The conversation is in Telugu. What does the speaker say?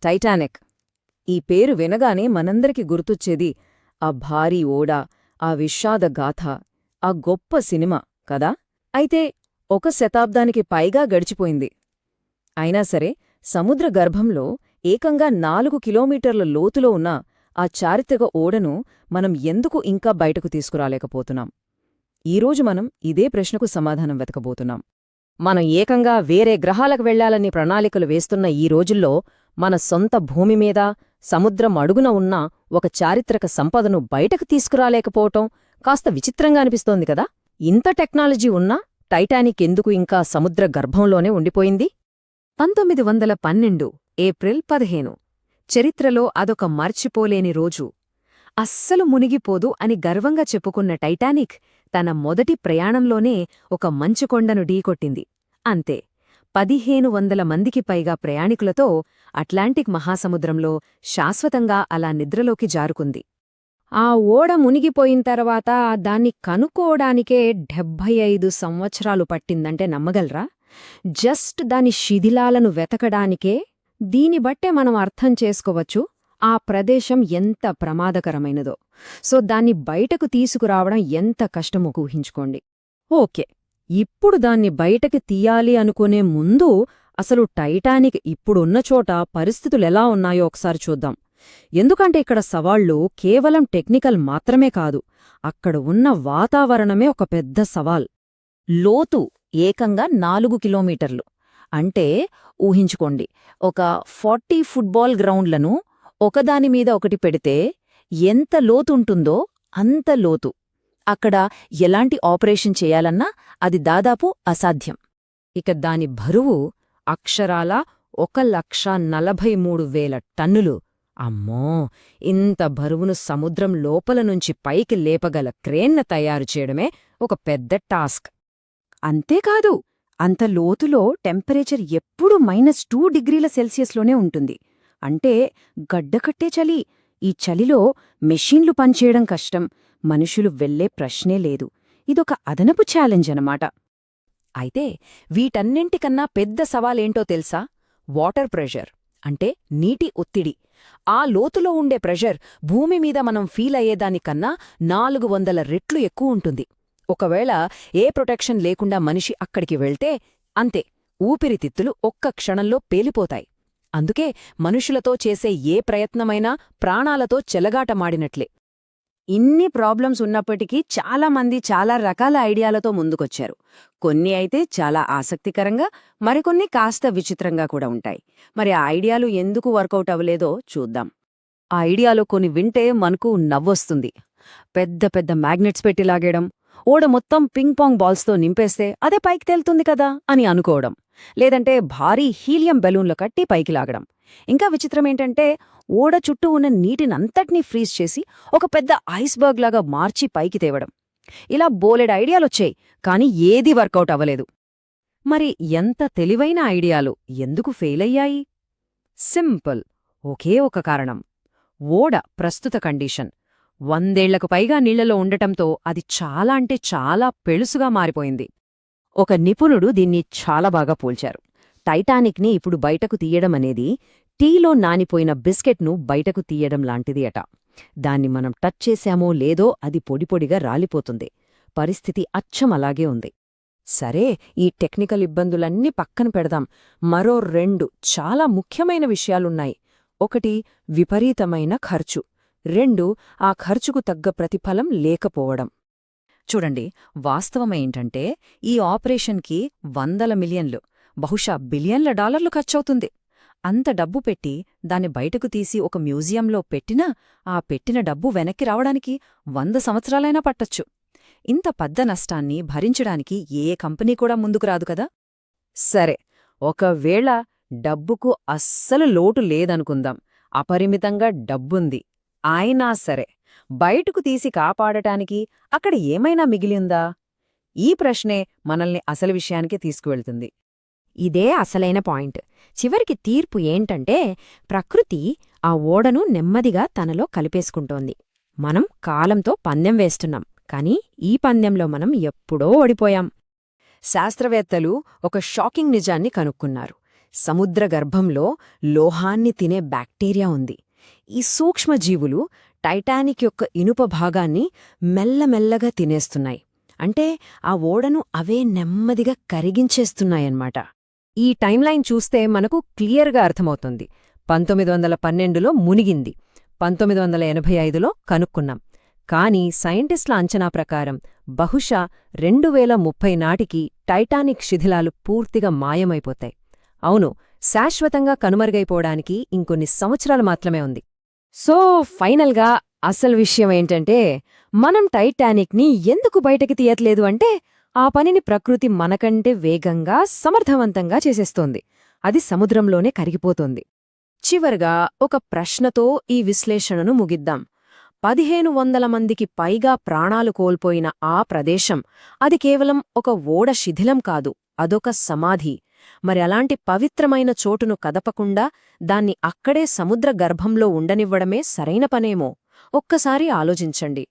టైటానిక్. ఈ పేరు వినగానే మనందరికి గుర్తొచ్చేది ఆ భారీ ఓడ, ఆ విషాదగాథ, ఆ గొప్ప సినిమా కదా. అయితే 1 శతాబ్దానికి పైగా గడిచిపోయింది. అయినా సరే సముద్ర గర్భంలో ఏకంగా 4 కిలోమీటర్ల లోతులో ఉన్న ఆ చారిత్రక ఓడను మనం ఎందుకు ఇంకా బయటకు తీసుకురాలేకపోతున్నాం? ఈరోజు మనం ఇదే ప్రశ్నకు సమాధానం వెతకబోతున్నాం. మనం ఏకంగా వేరే గ్రహాలకు వెళ్లాలని ప్రణాళికలు వేస్తున్న ఈ రోజుల్లో మన సొంత భూమిమీద, సముద్రం అడుగున ఉన్న ఒక చారిత్రక సంపదను బయటకు తీసుకురాలేకపోవటం కాస్త విచిత్రంగా అనిపిస్తోంది కదా. ఇంత టెక్నాలజీ ఉన్నా టైటానిక్ ఎందుకు ఇంకా సముద్ర గర్భంలోనే ఉండిపోయింది? 1912 ఏప్రిల్ 15 చరిత్రలో అదొక మర్చిపోలేని రోజు. అస్సలు మునిగిపోదు అని గర్వంగా చెప్పుకున్న టైటానిక్ తన మొదటి ప్రయాణంలోనే ఒక మంచుకొండను ఢీకొట్టింది. అంతే, 1500 మందికి పైగా ప్రయాణికులతో అట్లాంటిక్ మహాసముద్రంలో శాశ్వతంగా అలా నిద్రలోకి జారుకుంది. ఆ ఓడ మునిగిపోయిన తర్వాత దాన్ని కనుక్కోవడానికే 75 సంవత్సరాలు పట్టిందంటే నమ్మగలరా? జస్ట్ దాని శిథిలాలను వెతకడానికే. దీని బట్టే మనం అర్థం చేసుకోవచ్చు ఆ ప్రదేశం ఎంత ప్రమాదకరమైనదో. సో దాన్ని బయటకు తీసుకురావడం ఎంత కష్టమో ఊహించుకోండి. ఓకే, ఇప్పుడు దాన్ని బయటకి తీయాలి అనుకునే ముందు అసలు టైటానిక్ ఇప్పుడున్న చోట పరిస్థితులెలా ఉన్నాయో ఒకసారి చూద్దాం. ఎందుకంటే ఇక్కడ సవాళ్లు కేవలం టెక్నికల్ మాత్రమే కాదు, అక్కడ ఉన్న వాతావరణమే ఒక పెద్ద సవాల్. లోతు ఏకంగా 4 కిలోమీటర్లు. అంటే ఊహించుకోండి, ఒక 40 ఫుట్బాల్ గ్రౌండ్లను ఒకదానిమీద ఒకటి పెడితే ఎంత లోతుంటుందో అంత లోతు. అక్కడ ఎలాంటి ఆపరేషన్ చేయాలన్నా అది దాదాపు అసాధ్యం. ఇక దాని బరువు అక్షరాల 1,43,000 టన్నులు. అమ్మో, ఇంత బరువును సముద్రం లోపల నుంచి పైకి లేపగల క్రేన్ను తయారు చేయడమే ఒక పెద్ద టాస్క్. అంతేకాదు, అంత లోతులో టెంపరేచర్ ఎప్పుడూ -2 డిగ్రీల సెల్సియస్లోనే ఉంటుంది. అంటే గడ్డకట్టే చలి. ఈ చలిలో మెషీన్లు పనిచేయడం కష్టం, మనుషులు వెళ్లే ప్రశ్నే లేదు. ఇదొక అదనపు ఛాలెంజ్ అనమాట. అయితే వీటన్నింటికన్నా పెద్ద సవాలేంటో తెలుసా? వాటర్ ప్రెషర్, అంటే నీటి ఒత్తిడి. ఆ లోతులో ఉండే ప్రెషర్ భూమిమీద మనం ఫీల్ అయ్యేదానికన్నా 400 రెట్లు ఎక్కువుంటుంది. ఒకవేళ ఏ ప్రొటెక్షన్ లేకుండా మనిషి అక్కడికి వెళ్తే అంతే, ఊపిరితిత్తులు ఒక్క క్షణంలో పేలిపోతాయి. అందుకే మనుషులతో చేసే ఏ ప్రయత్నమైనా ప్రాణాలతో చెలగాటమాడినట్లే. ఇన్ని ప్రాబ్లమ్స్ ఉన్నప్పటికీ చాలామంది చాలా రకాల ఐడియాలతో ముందుకొచ్చారు. కొన్ని అయితే చాలా ఆసక్తికరంగా, మరికొన్ని కాస్త విచిత్రంగా కూడా ఉంటాయి. మరి ఆ ఐడియాలు ఎందుకు వర్కౌట్ అవ్వలేదో చూద్దాం. ఆ ఐడియాలో కొన్ని వింటే మనకు నవ్వొస్తుంది. పెద్ద పెద్ద మ్యాగ్నెట్స్ పెట్టి లాగేయడం, ఓడ మొత్తం పింగ్ పాంగ్ బాల్స్తో నింపేస్తే అదే పైకి తేలుతుంది కదా అని అనుకోవడం. లేదంటే భారీ హీలియం బెలూన్లు కట్టి పైకి లాగడం. ఇంకా విచిత్రమేంటంటే ఓడ చుట్టూ ఉన్న నీటినంతటినీ ఫ్రీజ్ చేసి ఒక పెద్ద ఐస్బర్గ్ లాగా మార్చి పైకి తేవడం. ఇలా బోలెడ్ ఐడియాలొచ్చాయి, కాని ఏదీ వర్కౌట్ అవ్వలేదు. మరి ఎంత తెలివైన ఐడియాలు ఎందుకు ఫెయిలయ్యాయి? సింపుల్, ఒకే ఒక కారణం: ఓడ ప్రస్తుత కండిషన్. 100 ఏళ్లకు పైగా నీళ్లలో ఉండటంతో అది చాలా అంటే చాలా పెళుసుగా మారిపోయింది. ఒక నిపుణుడు దీన్ని చాలా బాగా పోల్చారు. టైటానిక్ని ఇప్పుడు బయటకు తీయడమనేది టీలో నానిపోయిన బిస్కెట్ను బయటకు తీయడం లాంటిది అట. దాన్ని మనం టచ్ చేశామో లేదో అది పొడిపొడిగా రాలిపోతుంది. పరిస్థితి అచ్చం అలాగే ఉంది. సరే, ఈ టెక్నికల్ ఇబ్బందులన్నీ పక్కన పెడదాం. మరో 2 చాలా ముఖ్యమైన విషయాలున్నాయి. ఒకటి, విపరీతమైన ఖర్చు. 2, ఆ ఖర్చుకు తగ్గ ప్రతిఫలం లేకపోవడం. చూడండి, వాస్తవమేంటంటే ఈ ఆపరేషన్కి వందల మిలియన్లు, బహుశా బిలియన్ల డాలర్లు ఖర్చవుతుంది. అంత డబ్బు పెట్టి దాన్ని బయటకు తీసి ఒక మ్యూజియంలో పెట్టినా ఆ పెట్టిన డబ్బు వెనక్కి రావడానికి 100 సంవత్సరాలైనా పట్టొచ్చు. ఇంత పెద్ద నష్టాన్ని భరించడానికి ఏ కంపెనీ కూడా ముందుకు రాదు కదా. సరే, ఒకవేళ డబ్బుకు అస్సలు లోటు లేదనుకుందాం, అపరిమితంగా డబ్బుంది. అయినా సరే, బయటకు తీసి కాపాడటానికి అక్కడ ఏమైనా మిగిలిందా? ఈ ప్రశ్నే మనల్ని అసలు విషయానికి తీసుకువెళ్తుంది. ఇదే అసలైన పాయింట్. చివరికి తీర్పు ఏంటంటే ప్రకృతి ఆ ఓడను నెమ్మదిగా తనలో కలిపేసుకుంటోంది. మనం కాలంతో పందెం వేస్తున్నాం, కాని ఈ పందెంలో మనం ఎప్పుడో ఓడిపోయాం. శాస్త్రవేత్తలు ఒక షాకింగ్ నిజాన్ని కనుక్కున్నారు. సముద్ర గర్భంలో లోహాన్ని తినే బ్యాక్టీరియా ఉంది. ఈ సూక్ష్మజీవులు టైటానిక్ యొక్క ఇనుప భాగాన్ని మెల్లమెల్లగా తినేస్తున్నాయి. అంటే ఆ ఓడను అవే నెమ్మదిగా కరిగించేస్తున్నాయన్నమాట. ఈ టైంలైన్ చూస్తే మనకు క్లియర్గా అర్థమవుతుంది. 1912లో మునిగింది, 1985లో కనుక్కున్నాం. కానీ సైంటిస్టుల అంచనా ప్రకారం బహుశా 2030 నాటికి టైటానిక్ శిథిలాలు పూర్తిగా మాయమైపోతాయి. అవును, శాశ్వతంగా కనుమరుగైపోవడానికి ఇంకొన్ని సంవత్సరాలు మాత్రమే ఉంది. సో ఫైనల్గా అసలు విషయం ఏంటంటే, మనం టైటానిక్ని ఎందుకు బయటకి తీయట్లేదు అంటే, ఆ పనిని ప్రకృతి మనకంటే వేగంగా సమర్థవంతంగా చేసేస్తోంది. అది సముద్రంలోనే కరిగిపోతోంది. చివరగా ఒక ప్రశ్నతో ఈ విశ్లేషణను ముగిద్దాం. 1500 మందికి పైగా ప్రాణాలు కోల్పోయిన ఆ ప్రదేశం, అది కేవలం ఒక ఓడ శిథిలం కాదు, అదొక సమాధి. మరి అలాంటి పవిత్రమైన చోటును కదపకుండా దాన్ని అక్కడే సముద్ర గర్భంలో ఉండనివ్వడమే సరైన పనేమో. ఒక్కసారి ఆలోచించండి.